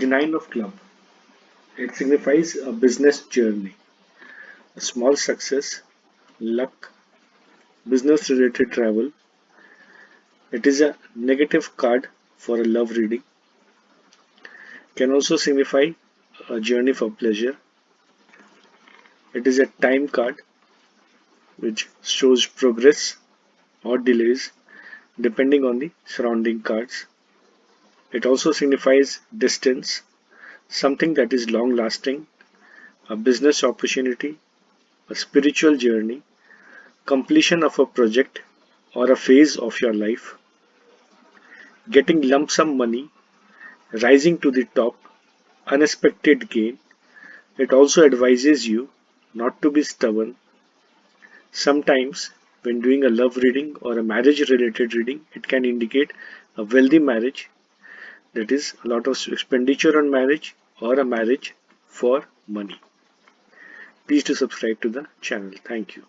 The nine of club. It signifies a business journey, a small success, luck, business related travel. It is a negative card for a love reading. Can also signify a journey for pleasure. It is a time card which shows progress or delays depending on the surrounding cards. It also signifies distance, something that is long lasting, a business opportunity, a spiritual journey, completion of a project or a phase of your life, getting lump sum money, rising to the top, unexpected gain. It also advises you not to be stubborn. Sometimes, when doing a love reading or a marriage related reading, it can indicate a wealthy marriage, that is, a lot of expenditure on marriage or a marriage for money. Please do subscribe to the channel. Thank you.